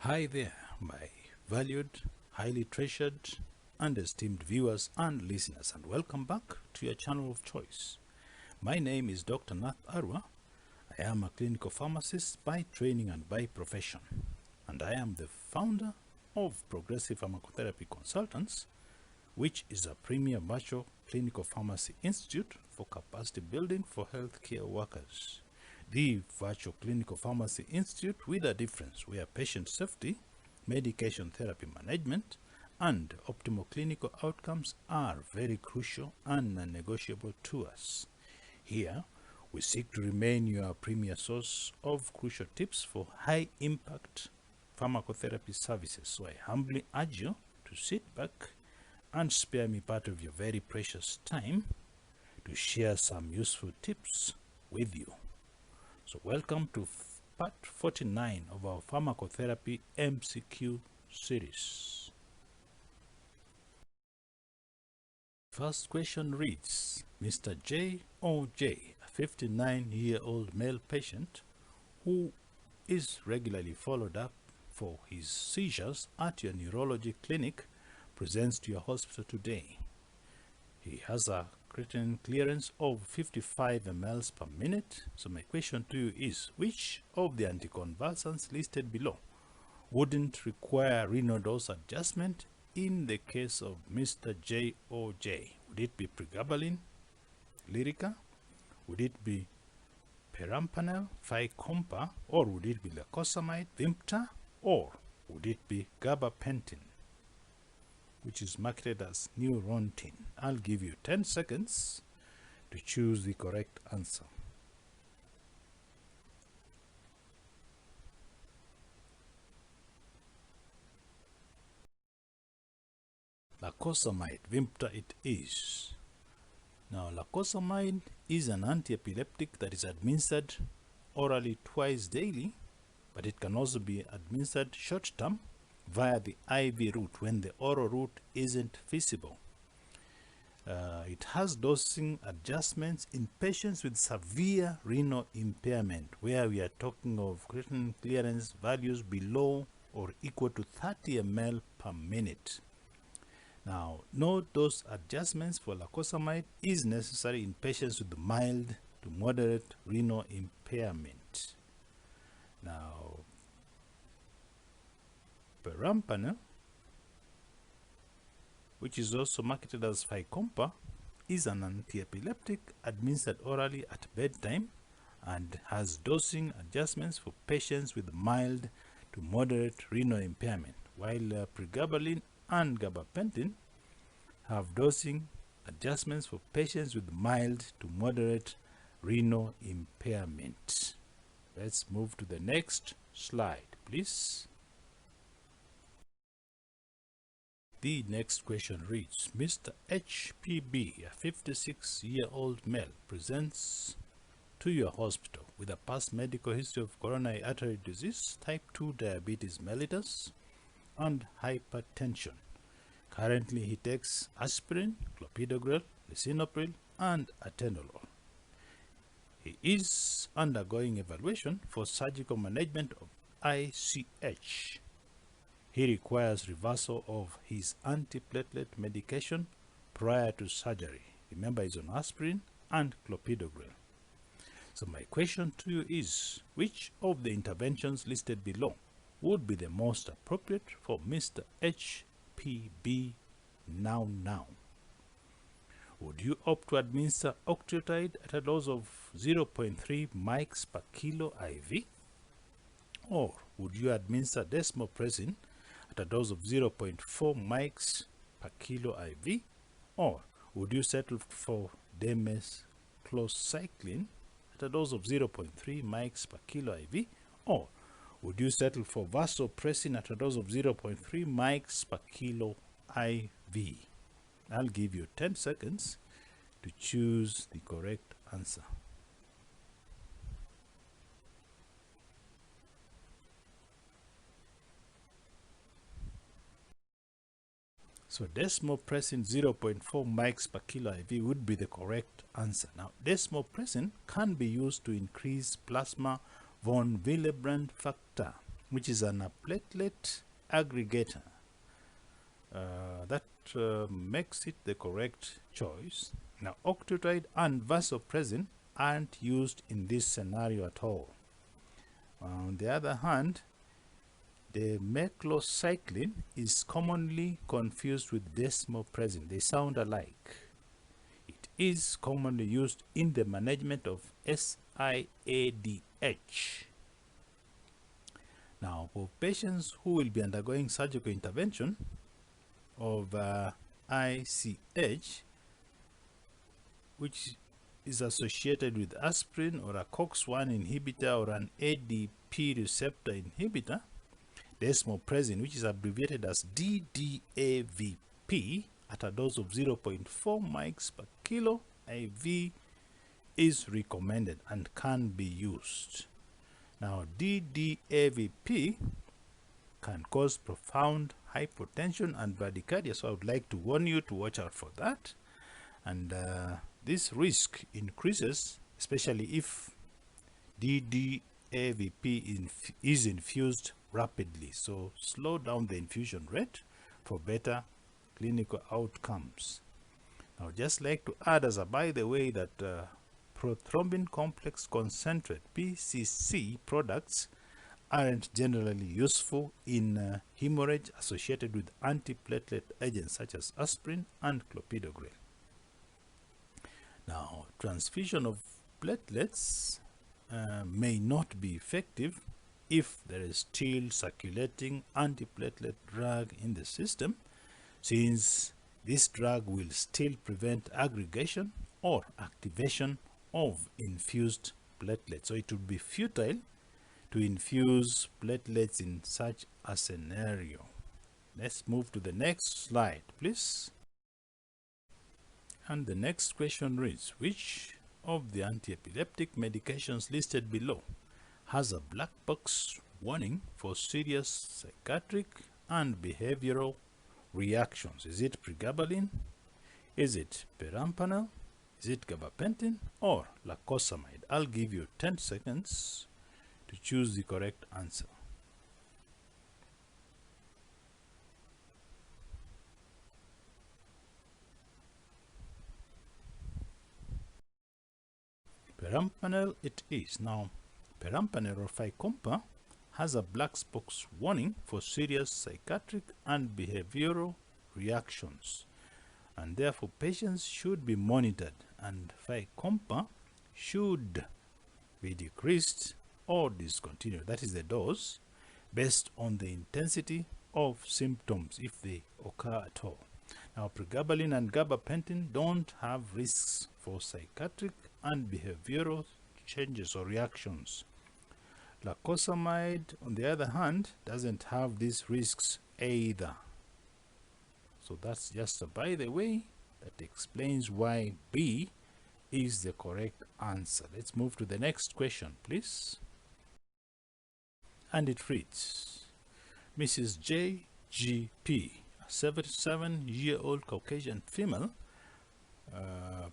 Hi there, my valued, highly treasured, and esteemed viewers and listeners, and welcome back to your channel of choice. My name is Dr. Nath Arwa. I am a clinical pharmacist by training and by profession, and I am the founder of Progressive Pharmacotherapy Consultants, which is a premier virtual clinical pharmacy institute for capacity building for healthcare workers. The virtual clinical pharmacy institute with a difference, where patient safety, medication therapy management, and optimal clinical outcomes are very crucial and non-negotiable to us. Here, we seek to remain your premier source of crucial tips for high-impact pharmacotherapy services. So I humbly urge you to sit back and spare me part of your very precious time to share some useful tips with you. So welcome to part 49 of our Pharmacotherapy MCQ series. First question reads, Mr. J.O.J., a 59-year-old male patient who is regularly followed up for his seizures at your neurology clinic, presents to your hospital today. He has a creatinine clearance of 55 mL per minute. So my question to you is, which of the anticonvulsants listed below wouldn't require renal dose adjustment in the case of Mr. J.O.J.? Would it be pregabalin, Lyrica? Would it be perampanel, Pharmacompa? Or would it be lacosamide, Vimta? Or would it be gabapentin, which is marketed as Neurontin? I'll give you 10 seconds to choose the correct answer. Lacosamide, Vimta it is. Now, lacosamide is an anti-epileptic that is administered orally twice daily, but it can also be administered short-term via the IV route when the oral route isn't feasible. It has dosing adjustments in patients with severe renal impairment, where we are talking of creatinine clearance values below or equal to 30 ml per minute. Now, no dose adjustments for lacosamide is necessary in patients with mild to moderate renal impairment. Now, perampanel, which is also marketed as Pharmacompa, is an anti-epileptic administered orally at bedtime and has dosing adjustments for patients with mild to moderate renal impairment, while pregabalin and gabapentin have dosing adjustments for patients with mild to moderate renal impairment. Let's move to the next slide, please. The next question reads, Mr. H.P.B, a 56-year-old male, presents to your hospital with a past medical history of coronary artery disease, type 2 diabetes mellitus, and hypertension. Currently, he takes aspirin, clopidogrel, lisinopril, and atenolol. He is undergoing evaluation for surgical management of ICH. He requires reversal of his antiplatelet medication prior to surgery. Remember, he's on aspirin and clopidogrel. So my question to you is, which of the interventions listed below would be the most appropriate for Mr. H.P.B. now? Would you opt to administer octreotide at a dose of 0.3 mics per kilo IV? Or would you administer desmopressin at a dose of 0.4 mics per kilo IV? Or would you settle for demesclocycline at a dose of 0.3 mics per kilo IV? Or would you settle for vasopressin at a dose of 0.3 mics per kilo IV? I'll give you 10 seconds to choose the correct answer. So desmopressin 0.4 mics per kilo IV would be the correct answer. Now, desmopressin can be used to increase plasma von Willebrand factor, which is an platelet aggregator. That makes it the correct choice. Now, octreotide and vasopressin aren't used in this scenario at all. On the other hand, the macrocycline is commonly confused with desmopressin. They sound alike. It is commonly used in the management of SIADH. Now, for patients who will be undergoing surgical intervention of ICH, which is associated with aspirin or a COX-1 inhibitor or an ADP receptor inhibitor, desmopressin, which is abbreviated as DDAVP, at a dose of 0.4 mics per kilo IV is recommended and can be used. Now, DDAVP can cause profound hypotension and bradycardia, so I would like to warn you to watch out for that. And this risk increases, especially if DDAVP is infused rapidly. So slow down the infusion rate for better clinical outcomes. Now, just like to add as a by the way that prothrombin complex concentrate PCC products aren't generally useful in hemorrhage associated with antiplatelet agents such as aspirin and clopidogrel. Now, transfusion of platelets may not be effective if there is still circulating antiplatelet drug in the system, since this drug will still prevent aggregation or activation of infused platelets. So it would be futile to infuse platelets in such a scenario. Let's move to the next slide, please. And the next question reads, which of the anti-epileptic medications listed below has a black box warning for serious psychiatric and behavioral reactions? Is it pregabalin? Is it perampanel? Is it gabapentin or lacosamide? I'll give you 10 seconds to choose the correct answer. Perampanel it is. Now, perampanel or Fycompa has a black box warning for serious psychiatric and behavioral reactions, and therefore patients should be monitored, and Fycompa should be decreased or discontinued, that is the dose, based on the intensity of symptoms if they occur at all. Now, pregabalin and gabapentin don't have risks for psychiatric and behavioral changes or reactions. Lacosamide, on the other hand, doesn't have these risks either. So that's just a by the way that explains why B is the correct answer. Let's move to the next question, please. And it reads, Mrs. J.G.P., a 77-year-old Caucasian female,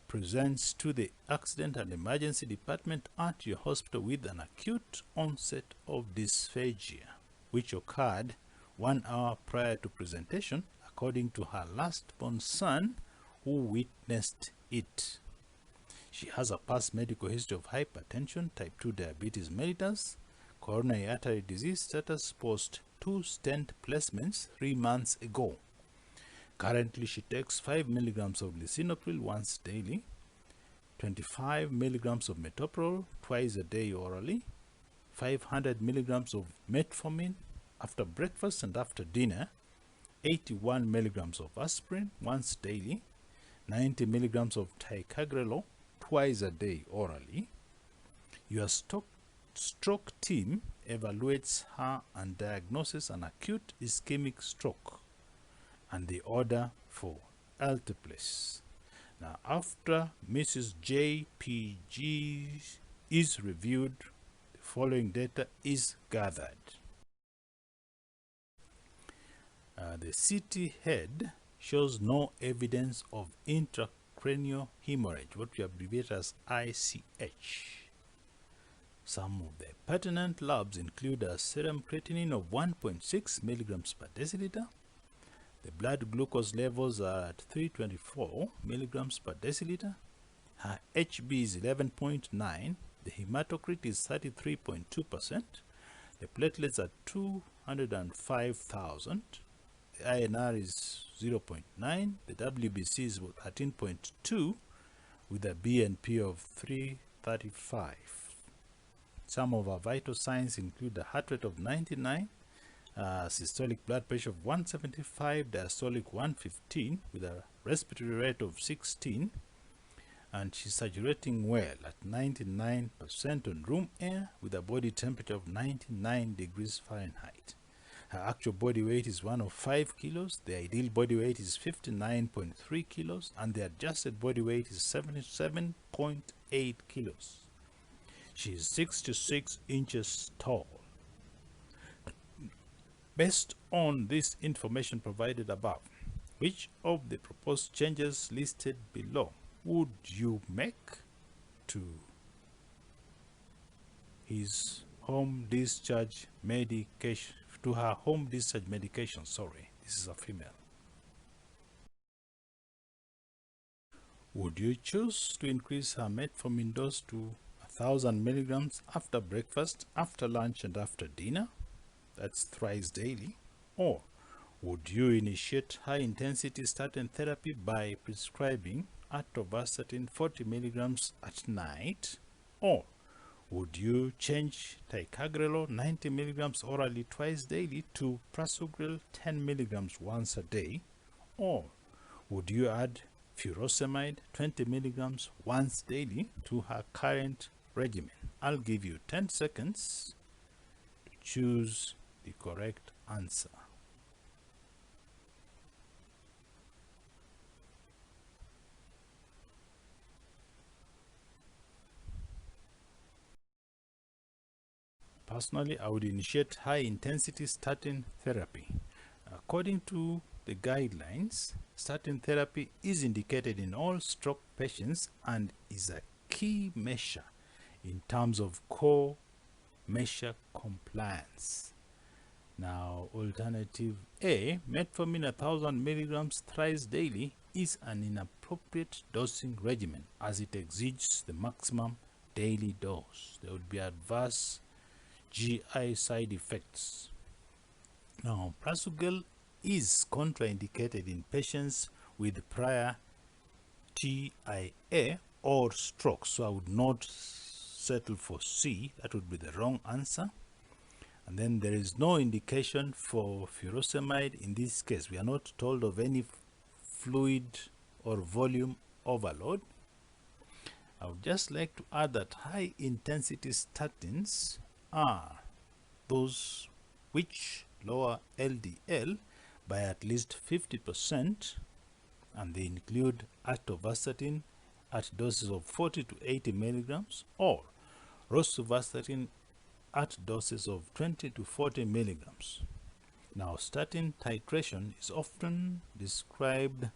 presents to the accident and emergency department at your hospital with an acute onset of dysphagia, which occurred 1 hour prior to presentation, according to her last-born son, who witnessed it. She has a past medical history of hypertension, type 2 diabetes mellitus, coronary artery disease status post 2 stent placements 3 months ago. Currently, she takes 5 milligrams of lisinopril once daily, 25 milligrams of metoprolol twice a day orally, 500 milligrams of metformin after breakfast and after dinner, 81 milligrams of aspirin once daily, 90 milligrams of ticagrelor twice a day orally. Your stroke team evaluates her and diagnoses an acute ischemic stroke, and the order for alteplase. Now, after Mrs. J.P.G. is reviewed, the following data is gathered. The CT head shows no evidence of intracranial hemorrhage, what we abbreviate as ICH. Some of the pertinent labs include a serum creatinine of 1.6 milligrams per deciliter. The blood glucose levels are at 324 milligrams per deciliter. Her H.P.B is 11.9. The hematocrit is 33.2%. The platelets are 205,000. The INR is 0.9. The WBC is 13.2 with a BNP of 335. Some of our vital signs include a heart rate of 99, systolic blood pressure of 175, diastolic 115 with a respiratory rate of 16, and she's saturating well at 99% on room air with a body temperature of 99 degrees Fahrenheit. Her actual body weight is 105 kilos, the ideal body weight is 59.3 kilos, and the adjusted body weight is 77.8 kilos. She is 66 inches tall. Based on this information provided above, which of the proposed changes listed below would you make to his home discharge medication, to her home discharge medication? Sorry, this is a female. Would you choose to increase her metformin dose to 1,000 milligrams after breakfast, after lunch, and after dinner? That's thrice daily. Or would you initiate high-intensity statin therapy by prescribing atorvastatin 40 milligrams at night? Or would you change ticagrelor 90 milligrams orally twice daily to prasugrel 10 milligrams once a day? Or would you add furosemide 20 milligrams once daily to her current regimen? I'll give you 10 seconds to choose the correct answer. Personally, I would initiate high-intensity statin therapy. According to the guidelines, statin therapy is indicated in all stroke patients and is a key measure in terms of core measure compliance. Now, alternative A, metformin 1,000 milligrams thrice daily is an inappropriate dosing regimen as it exceeds the maximum daily dose. There would be adverse GI side effects. Now, prasugrel is contraindicated in patients with prior TIA or stroke, so I would not settle for C. That would be the wrong answer. And then there is no indication for furosemide in this case. We are not told of any fluid or volume overload. I would just like to add that high intensity statins are those which lower LDL by at least 50%, and they include atorvastatin at doses of 40 to 80 milligrams or rosuvastatin at doses of 20 to 40 milligrams. Now, statin titration is often described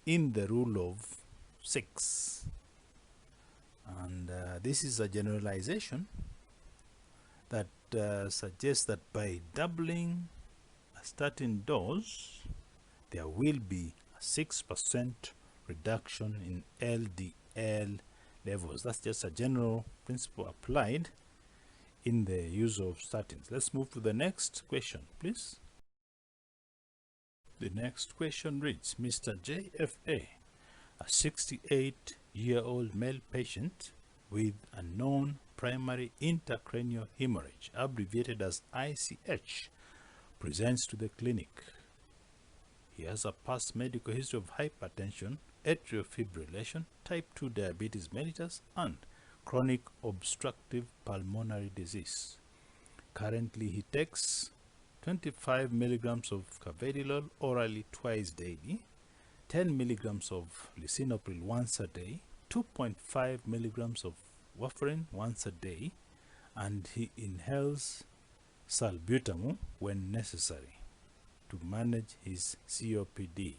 in the rule of 6, and this is a generalization that suggests that by doubling a statin dose, there will be a 6% reduction in LDL levels. That's just a general principle applied in the use of statins. Let's move to the next question, please. The next question reads, Mr. JFA, a 68-year-old male patient with a known primary intracranial hemorrhage, abbreviated as ICH, presents to the clinic. He has a past medical history of hypertension, atrial fibrillation, type 2 diabetes mellitus, and chronic obstructive pulmonary disease. Currently, he takes 25 milligrams of carvedilol orally twice daily, 10 milligrams of lisinopril once a day, 2.5 milligrams of warfarin once a day, and he inhales salbutamol when necessary to manage his COPD.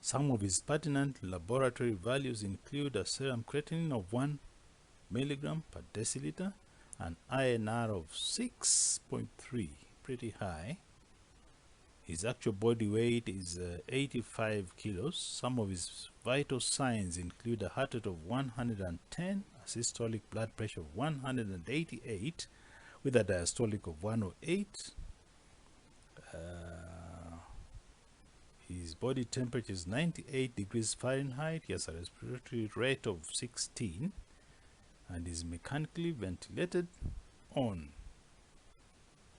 Some of his pertinent laboratory values include a serum creatinine of 1 milligram per deciliter, an INR of 6.3, pretty high. His actual body weight is 85 kilos. Some of his vital signs include a heart rate of 110, a systolic blood pressure of 188, with a diastolic of 108. His body temperature is 98 degrees Fahrenheit. He has a respiratory rate of 16 and is mechanically ventilated on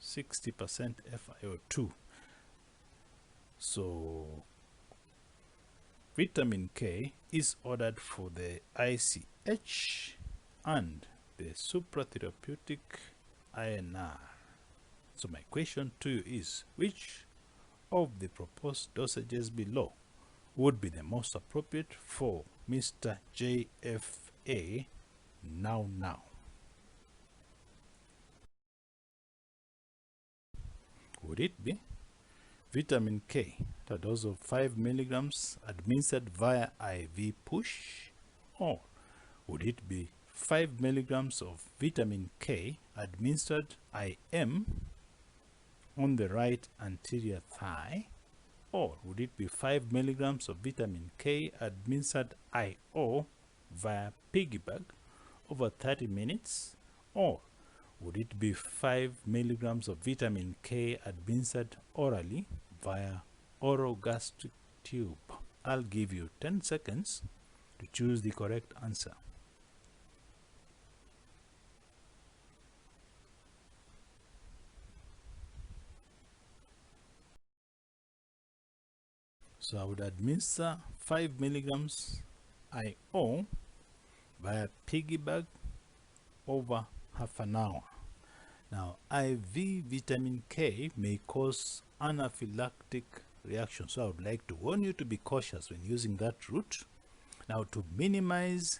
60% FiO2. So vitamin K is ordered for the ICH and the supratherapeutic INR. So my question to you is, which of the proposed dosages below would be the most appropriate for Mr. JFA now? Would it be vitamin K at a dose of 5 milligrams administered via IV push, or would it be 5 milligrams of vitamin K administered IM on the right anterior thigh, or would it be 5 milligrams of vitamin K administered IO via piggyback over 30 minutes, or would it be 5 milligrams of vitamin K administered orally via orogastric tube? I'll give you 10 seconds to choose the correct answer. So I would administer 5 milligrams IO via piggyback over half an hour. Now, IV vitamin K may cause anaphylactic reaction, so I would like to warn you to be cautious when using that route. Now, to minimize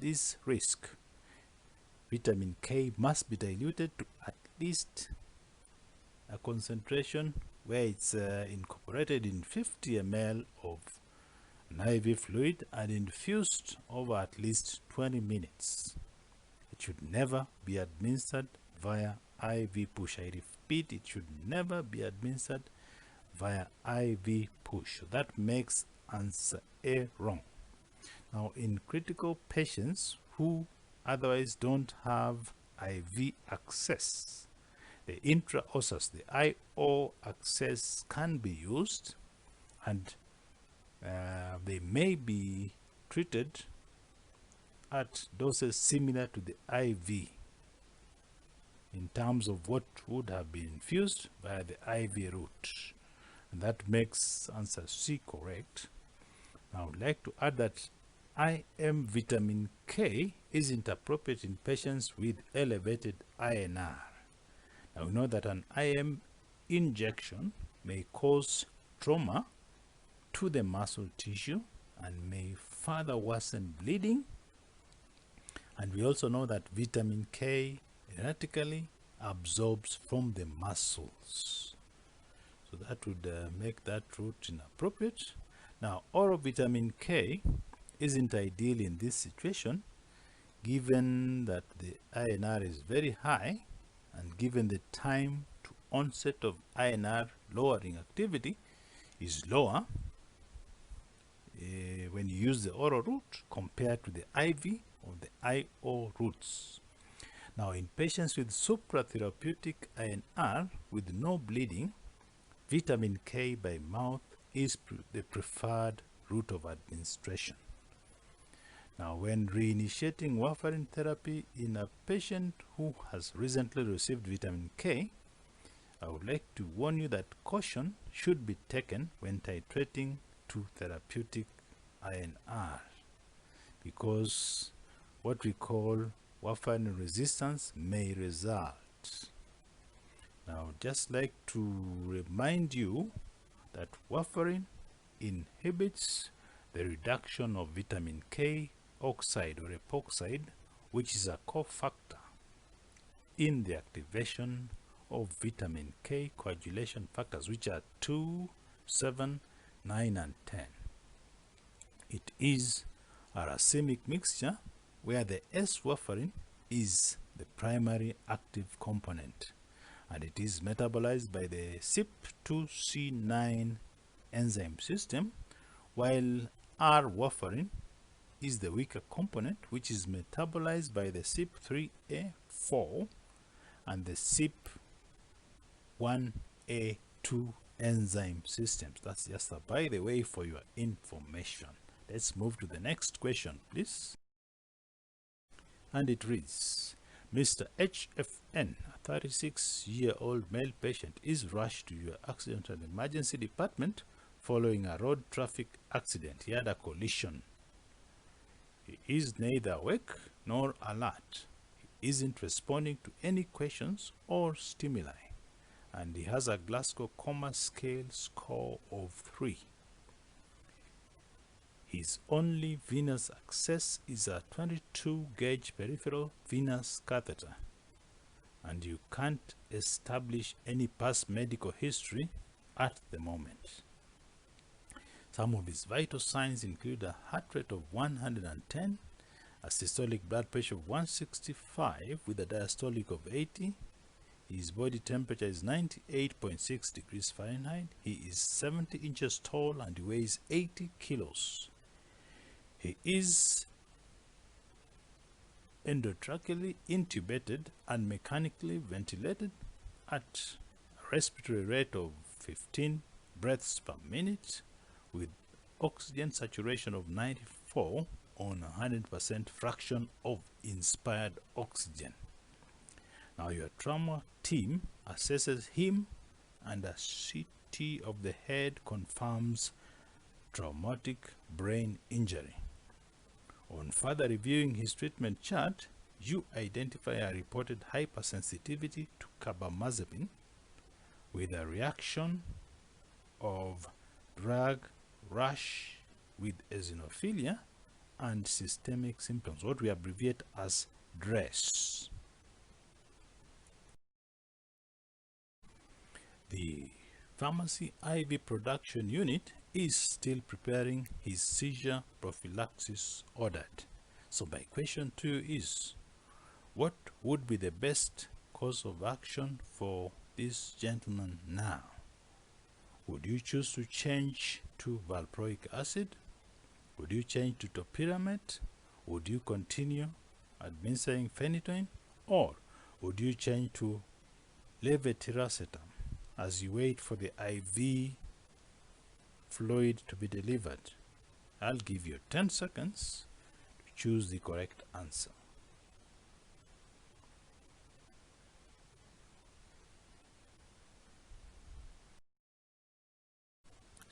this risk, vitamin K must be diluted to at least a concentration where it's incorporated in 50 ml of an IV fluid and infused over at least 20 minutes. It should never be administered via IV push. I repeat, it should never be administered via IV push. So that makes answer A wrong. Now, in critical patients who otherwise don't have IV access, the intraosseous, the IO access can be used, and they may be treated at doses similar to the IV in terms of what would have been infused via the IV route. And that makes answer C correct. Now, I would like to add that IM vitamin K isn't appropriate in patients with elevated INR. Now, we know that an IM injection may cause trauma to the muscle tissue and may further worsen bleeding. And we also know that vitamin K genetically absorbs from the muscles. So that would make that route inappropriate. Now, oral vitamin K isn't ideal in this situation, given that the INR is very high, and given the time to onset of INR lowering activity is lower when you use the oral route compared to the IV or the IO routes. Now, in patients with supratherapeutic INR with no bleeding, vitamin K by mouth is the preferred route of administration. Now, when reinitiating warfarin therapy in a patient who has recently received vitamin K, I would like to warn you that caution should be taken when titrating to therapeutic INR, because what we call warfarin resistance may result. Now, just like to remind you that warfarin inhibits the reduction of vitamin K oxide or epoxide, which is a cofactor in the activation of vitamin K coagulation factors, which are 2, 7, 9, and 10. It is a racemic mixture where the S-warfarin is the primary active component, and it is metabolized by the CYP2C9 enzyme system, while R-warfarin is the weaker component, which is metabolized by the CYP3A4 and the CYP1A2 enzyme systems. That's just a by the way for your information. Let's move to the next question, please. And it reads, Mr. HFN, a 36-year-old male patient, is rushed to your accidental emergency department following a road traffic accident. He had a collision. He is neither awake nor alert. He isn't responding to any questions or stimuli, and he has a Glasgow Coma Scale score of 3. His only venous access is a 22-gauge peripheral venous catheter, and you can't establish any past medical history at the moment. Some of his vital signs include a heart rate of 110, a systolic blood pressure of 165 with a diastolic of 80. His body temperature is 98.6 degrees Fahrenheit. He is 70 inches tall and he weighs 80 kilos. He is endotracheally intubated and mechanically ventilated at a respiratory rate of 15 breaths per minute with oxygen saturation of 94 on 100% fraction of inspired oxygen. Now your trauma team assesses him and a CT of the head confirms traumatic brain injury. On further reviewing his treatment chart, you identify a reported hypersensitivity to carbamazepine with a reaction of drug rash with eosinophilia and systemic symptoms, what we abbreviate as DRESS. The pharmacy IV production unit is still preparing his seizure prophylaxis ordered. So my question to you is, what would be the best course of action for this gentleman now? Would you choose to change to valproic acid? Would you change to topiramate? Would you continue administering phenytoin? Or would you change to levetiracetam as you wait for the IV fluid to be delivered? I'll give you 10 seconds to choose the correct answer.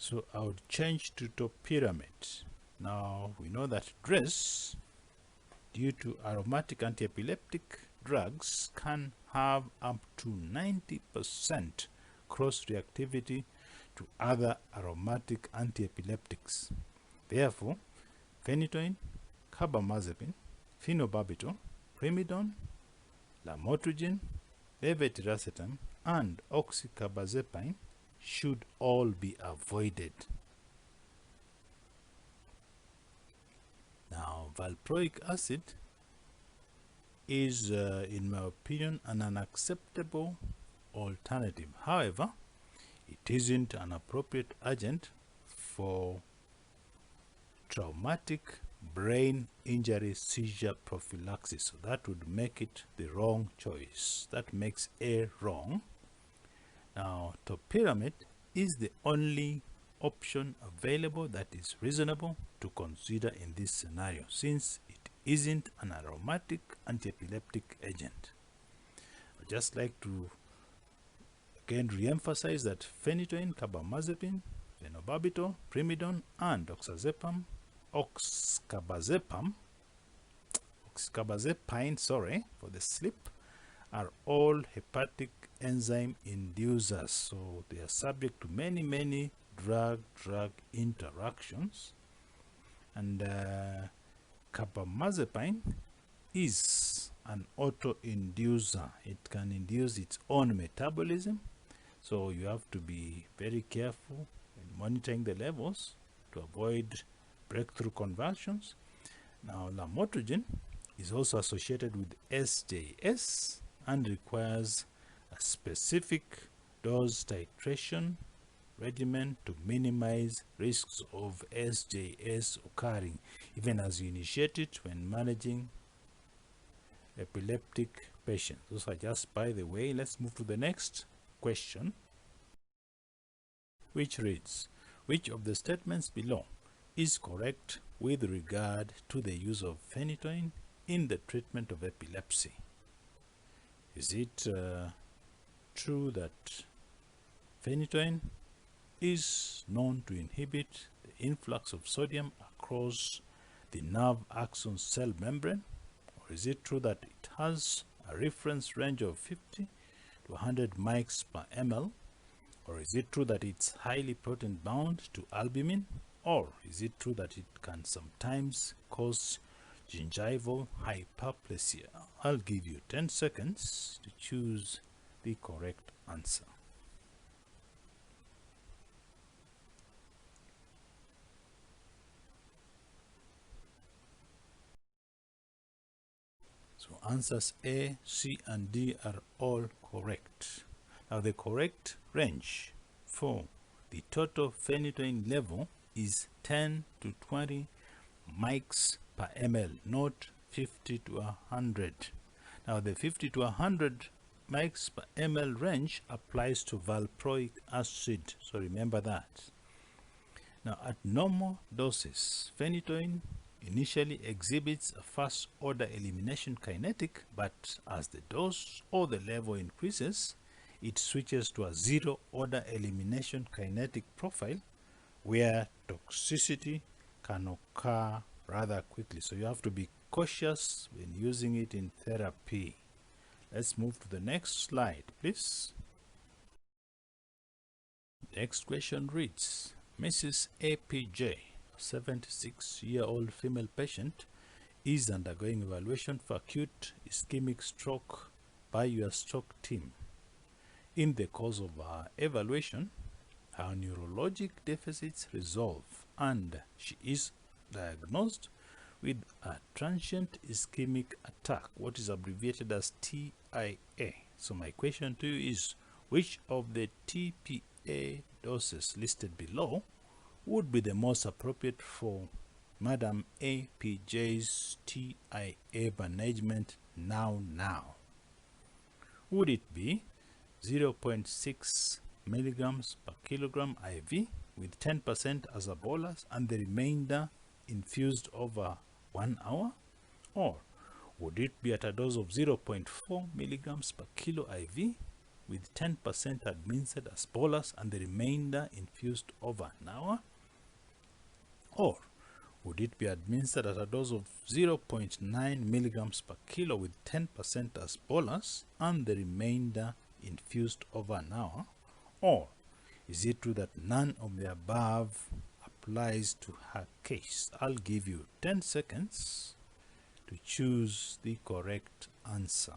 So I would change to topiramate. Now we know that DRESS, due to aromatic anti-epileptic drugs, can have up to 90% cross-reactivity to other aromatic anti-epileptics. Therefore, phenytoin, carbamazepine, phenobarbital, primidone, lamotrigine, levetiracetam, and oxcarbazepine should all be avoided. Now, valproic acid is, in my opinion, an unacceptable alternative. However, it isn't an appropriate agent for traumatic brain injury seizure prophylaxis. So that would make it the wrong choice. That makes A wrong. Now, topiramate is the only option available that is reasonable to consider in this scenario, since it isn't an aromatic anti-epileptic agent. I'd just like to again re-emphasize that phenytoin, carbamazepine, phenobarbital, primidone, and oxcarbazepine, for the slip, are all hepatic enzyme inducers, so they are subject to many drug-drug interactions. And carbamazepine is an auto-inducer. It can induce its own metabolism, so you have to be very careful in monitoring the levels to avoid breakthrough conversions. Now, lamotrigine is also associated with SJS and requires a specific dose titration regimen to minimize risks of SJS occurring, even as you initiate it when managing epileptic patients. Those are just by the way. Let's move to the next question, which reads, which of the statements below is correct with regard to the use of phenytoin in the treatment of epilepsy? Is it true that phenytoin is known to inhibit the influx of sodium across the nerve axon cell membrane? Or is it true that it has a reference range of 50 to 100 mics per ml? Or is it true that it's highly protein bound to albumin? Or is it true that it can sometimes cause gingival hyperplasia? I'll give you 10 seconds to choose the correct answer. So answers A, C, and D are all correct. Now the correct range for the total phenytoin level is 10 to 20 mics per ml, not 50 to 100. Now the 50 to 100 mics per ml range applies to valproic acid, so remember that. Now at normal doses, phenytoin initially exhibits a first order elimination kinetic, but as the dose or the level increases, it switches to a zero order elimination kinetic profile where toxicity can occur rather quickly. So you have to be cautious when using it in therapy. Let's move to the next slide, please. Next question reads, Mrs. APJ, a 76-year-old female patient, is undergoing evaluation for acute ischemic stroke by your stroke team. In the course of our evaluation, her neurologic deficits resolve and she is diagnosed with a transient ischemic attack, what is abbreviated as TIA. So my question to you is, which of the TPA doses listed below would be the most appropriate for Madam APJ's TIA management now? Would it be 0.6 milligrams per kilogram IV with 10% as a bolus and the remainder infused over 1 hour? Or would it be at a dose of 0.4 milligrams per kilo IV with 10% administered as bolus and the remainder infused over an hour? Or would it be administered at a dose of 0.9 milligrams per kilo with 10% as bolus and the remainder infused over an hour? Or is it true that none of the above applies to her case? I'll give you 10 seconds to choose the correct answer.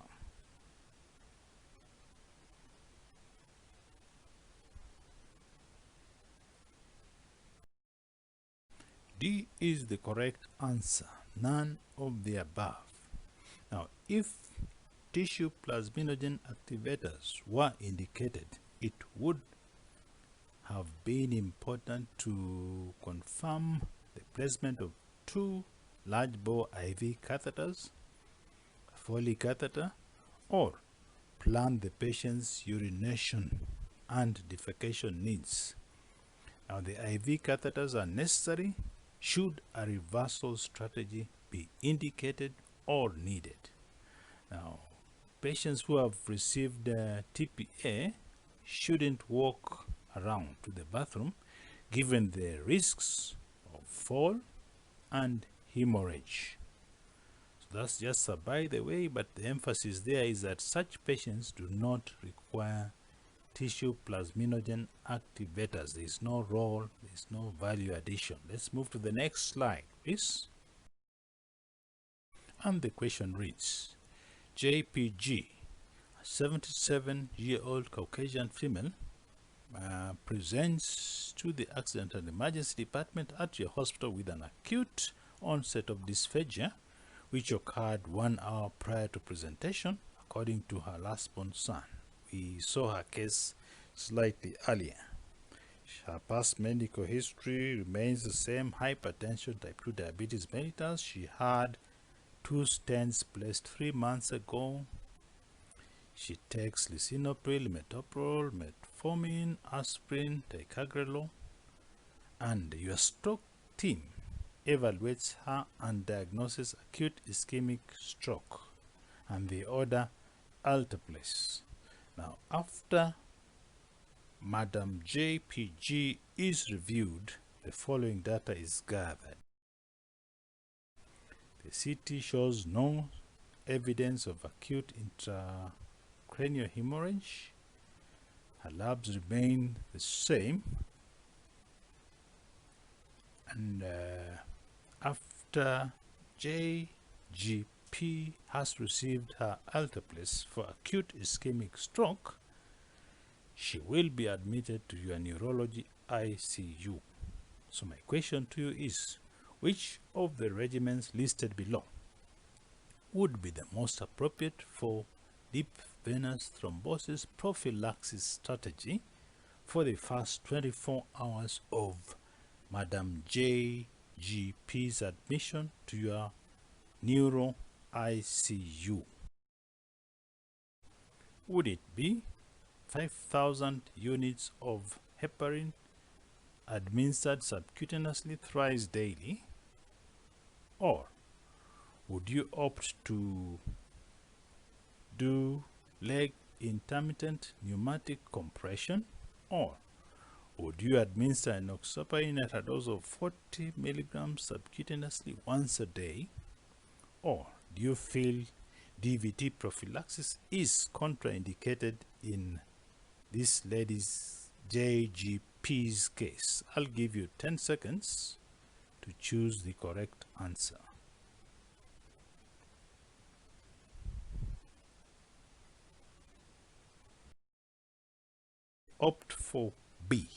D is the correct answer, none of the above. Now, if tissue plasminogen activators were indicated, it would have been important to confirm the placement of 2 large bore IV catheters, a Foley catheter, or plan the patient's urination and defecation needs. Now, the IV catheters are necessary should a reversal strategy be indicated or needed. Now, patients who have received TPA shouldn't walk around to the bathroom given the risks of fall and hemorrhage. So that's just a by the way, but the emphasis there is that such patients do not require tissue plasminogen activators. There is no role, there is no value addition. Let's move to the next slide, please. And the question reads, JPG, a 77-year-old Caucasian female, presents to the accident and emergency department at your hospital with an acute onset of dysphagia which occurred 1 hour prior to presentation, according to her last-born son. We saw her case slightly earlier. Her past medical history remains the same: hypertension, type 2 diabetes mellitus. She had 2 stents placed 3 months ago. She takes lisinopril, metoprolol, metformin, aspirin, ticagrelor, and your stroke team evaluates her and diagnoses acute ischemic stroke, and they order alteplase. Now, after Madam H.P.B is reviewed, the following data is gathered. The CT shows no evidence of acute intracranial hemorrhage. Her labs remain the same, and after H.P.B has received her alteplase for acute ischemic stroke, she will be admitted to your neurology ICU. So my question to you is, which of the regimens listed below would be the most appropriate for deep venous thrombosis prophylaxis strategy for the first 24 hours of Madam H.P.'s admission to your neuro ICU? Would it be 5,000 units of heparin administered subcutaneously thrice daily? Or would you opt to do leg intermittent pneumatic compression? Or would you administer enoxaparin at a dose of 40 milligrams subcutaneously once a day? Or do you feel DVT prophylaxis is contraindicated in this lady's H.P.'s case? I'll give you 10 seconds to choose the correct answer. Opt for B.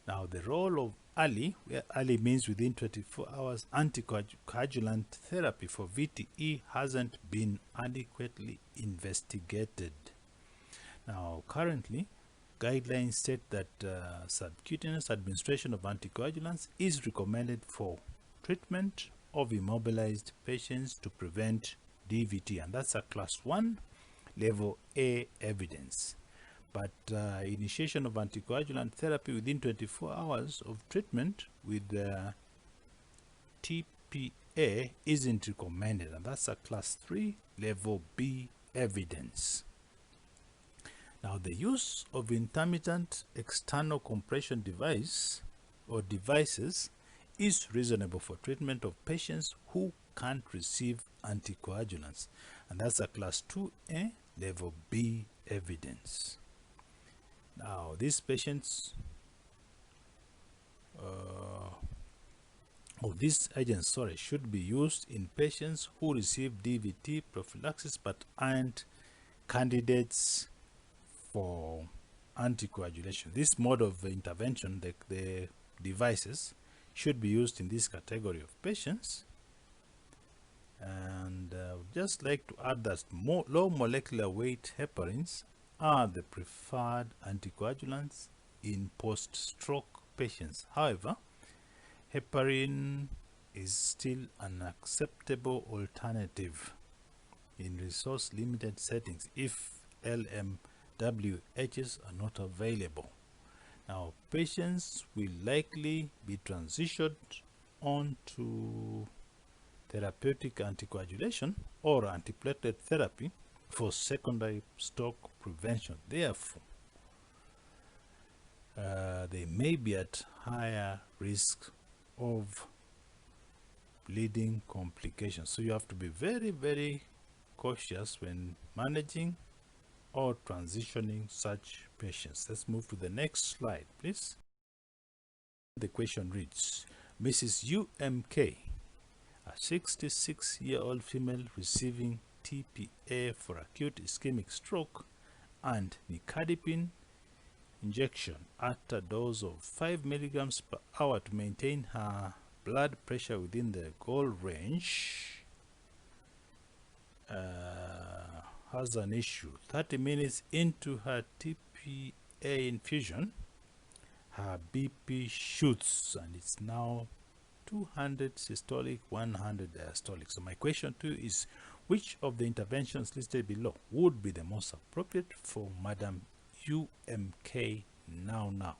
Now, the role of early, where early means within 24 hours, anticoagulant therapy for VTE hasn't been adequately investigated. Now, currently, guidelines state that subcutaneous administration of anticoagulants is recommended for treatment of immobilized patients to prevent DVT, and that's a class 1 level A evidence. But initiation of anticoagulant therapy within 24 hours of treatment with TPA isn't recommended, and that's a class 3 level B evidence. Now, the use of intermittent external compression device or devices is reasonable for treatment of patients who can't receive anticoagulants, and that's a class 2A level B evidence. Now, these patients these agents should be used in patients who receive DVT prophylaxis but aren't candidates for anticoagulation. This mode of intervention, the devices, should be used in this category of patients. And I would just like to add that low molecular weight heparins are the preferred anticoagulants in post-stroke patients. However, heparin is still an acceptable alternative in resource-limited settings if LMWHs are not available. Now, patients will likely be transitioned on to therapeutic anticoagulation or antiplatelet therapy for secondary stroke prevention. Therefore, they may be at higher risk of bleeding complications. So you have to be very, very cautious when managing or transitioning such patients. Let's move to the next slide, please. The question reads, Mrs. UMK, a 66-year-old female receiving TPA for acute ischemic stroke and Nicardipine injection at a dose of 5 milligrams per hour to maintain her blood pressure within the goal range, has an issue. 30 minutes into her TPA infusion, her BP shoots and it's now 200 systolic, 100 diastolic. So my question to you is, which of the interventions listed below would be the most appropriate for Madam UMK now?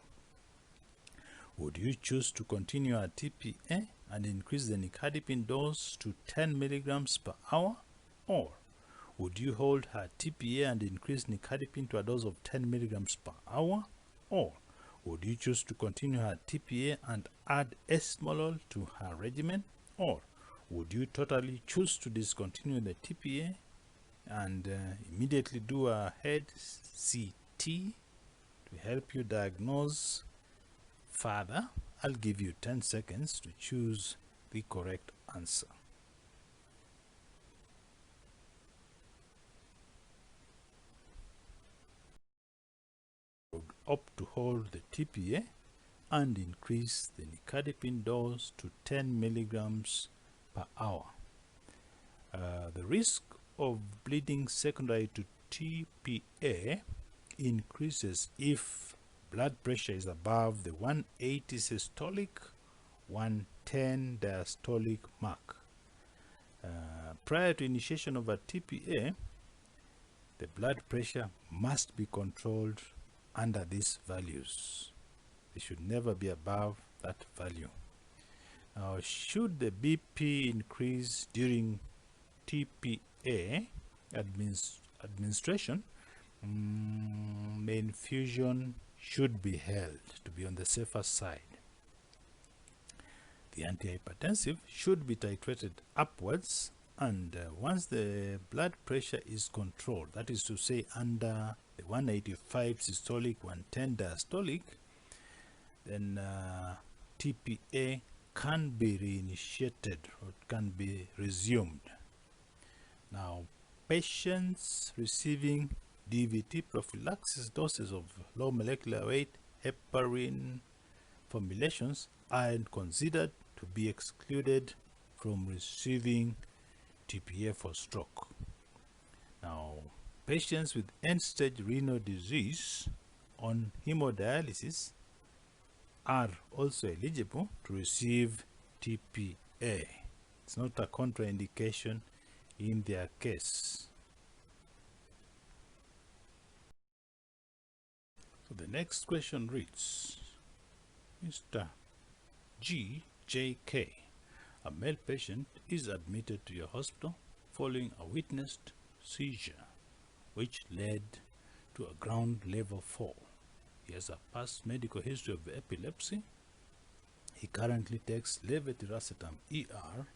Would you choose to continue her TPA and increase the Nicardipine dose to 10 milligrams per hour? Or would you hold her TPA and increase Nicardipine to a dose of 10 milligrams per hour? Or would you choose to continue her TPA and add esmolol to her regimen? Or would you totally choose to discontinue the TPA and immediately do a head CT to help you diagnose further? I'll give you 10 seconds to choose the correct answer. Opt to hold the TPA and increase the Nicardipine dose to 10 milligrams per hour. The risk of bleeding secondary to TPA increases if blood pressure is above the 180 systolic, 110 diastolic mark. Prior to initiation of a TPA, the blood pressure must be controlled under these values. They should never be above that value. Now, should the BP increase during TPA administration, the infusion should be held to be on the safer side. The antihypertensive should be titrated upwards, and once the blood pressure is controlled, that is to say under the 185 systolic, 110 diastolic, then TPA can be reinitiated or can be resumed. Now, patients receiving DVT prophylaxis doses of low molecular weight heparin formulations are considered to be excluded from receiving TPA for stroke. Now, patients with end-stage renal disease on hemodialysis are also eligible to receive TPA. It's not a contraindication in their case. So the next question reads, Mr. GJK, a male patient, is admitted to your hospital following a witnessed seizure which led to a ground level fall. He has a past medical history of epilepsy. He currently takes Levetiracetam ER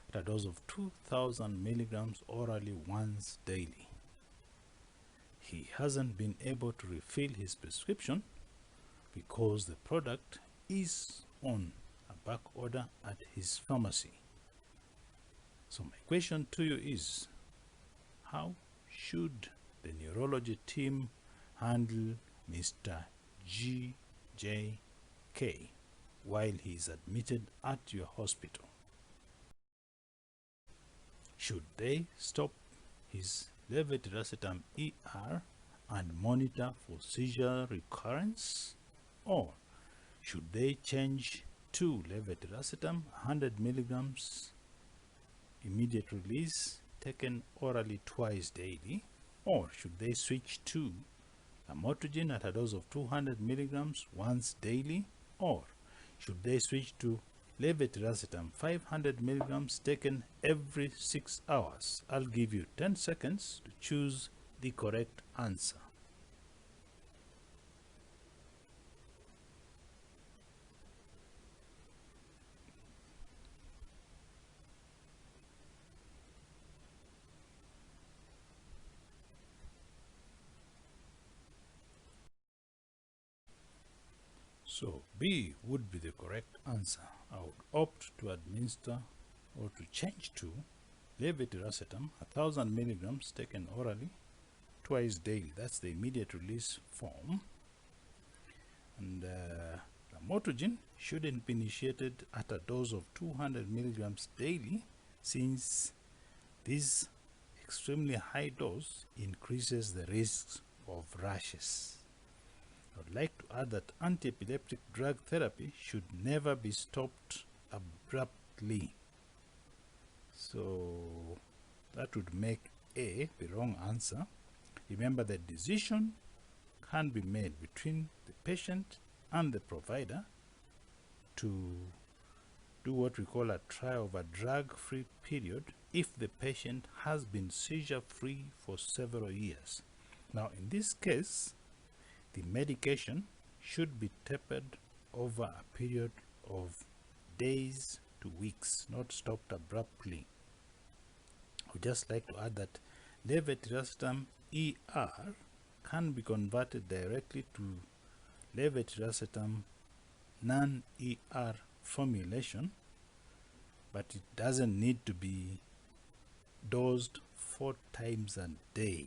at a dose of 2000 milligrams orally once daily. He hasn't been able to refill his prescription because the product is on a back order at his pharmacy. So my question to you is, how should the neurology team handle Mr. GJK while he is admitted at your hospital? Should they stop his Levetiracetam ER and monitor for seizure recurrence? Or should they change to Levetiracetam 100 milligrams immediate release taken orally twice daily? Or should they switch to lamotrigine at a dose of 200 milligrams once daily? Or should they switch to Levetiracetam 500 milligrams taken every 6 hours? I'll give you 10 seconds to choose the correct answer. So B would be the correct answer. I would opt to administer or to change to Levetiracetam 1000 milligrams taken orally twice daily. That's the immediate release form. And lamotrigine shouldn't be initiated at a dose of 200 milligrams daily, since this extremely high dose increases the risks of rashes. I would like to add that anti-epileptic drug therapy should never be stopped abruptly. So that would make A the wrong answer. Remember, the decision can be made between the patient and the provider to do what we call a trial of a drug-free period if the patient has been seizure-free for several years. Now, in this case, the medication should be tapered over a period of days to weeks, not stopped abruptly. I would just like to add that Levetiracetam ER can be converted directly to Levetiracetam non-ER formulation, but it doesn't need to be dosed 4 times a day.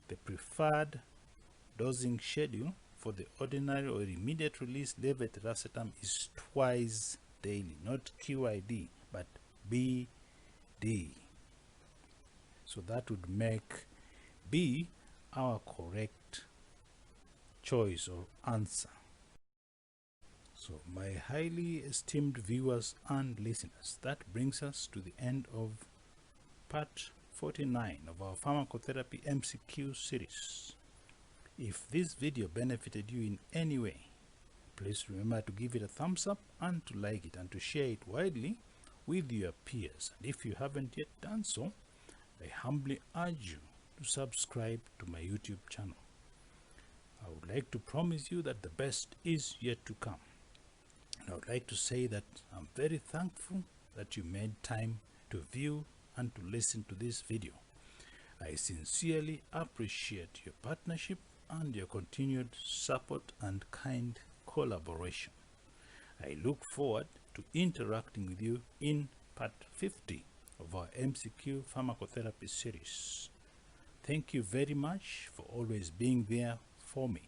The preferred dosing schedule for the ordinary or immediate release Levetiracetam is twice daily, not QID, but BD. So that would make B our correct choice or answer. So my highly esteemed viewers and listeners, that brings us to the end of part 49 of our Pharmacotherapy MCQ series. If this video benefited you in any way, please remember to give it a thumbs up and to like it and to share it widely with your peers. And if you haven't yet done so, I humbly urge you to subscribe to my YouTube channel. I would like to promise you that the best is yet to come. And I would like to say that I'm very thankful that you made time to view and to listen to this video. I sincerely appreciate your partnership and your continued support and kind collaboration. I look forward to interacting with you in part 50 of our MCQ Pharmacotherapy series. Thank you very much for always being there for me.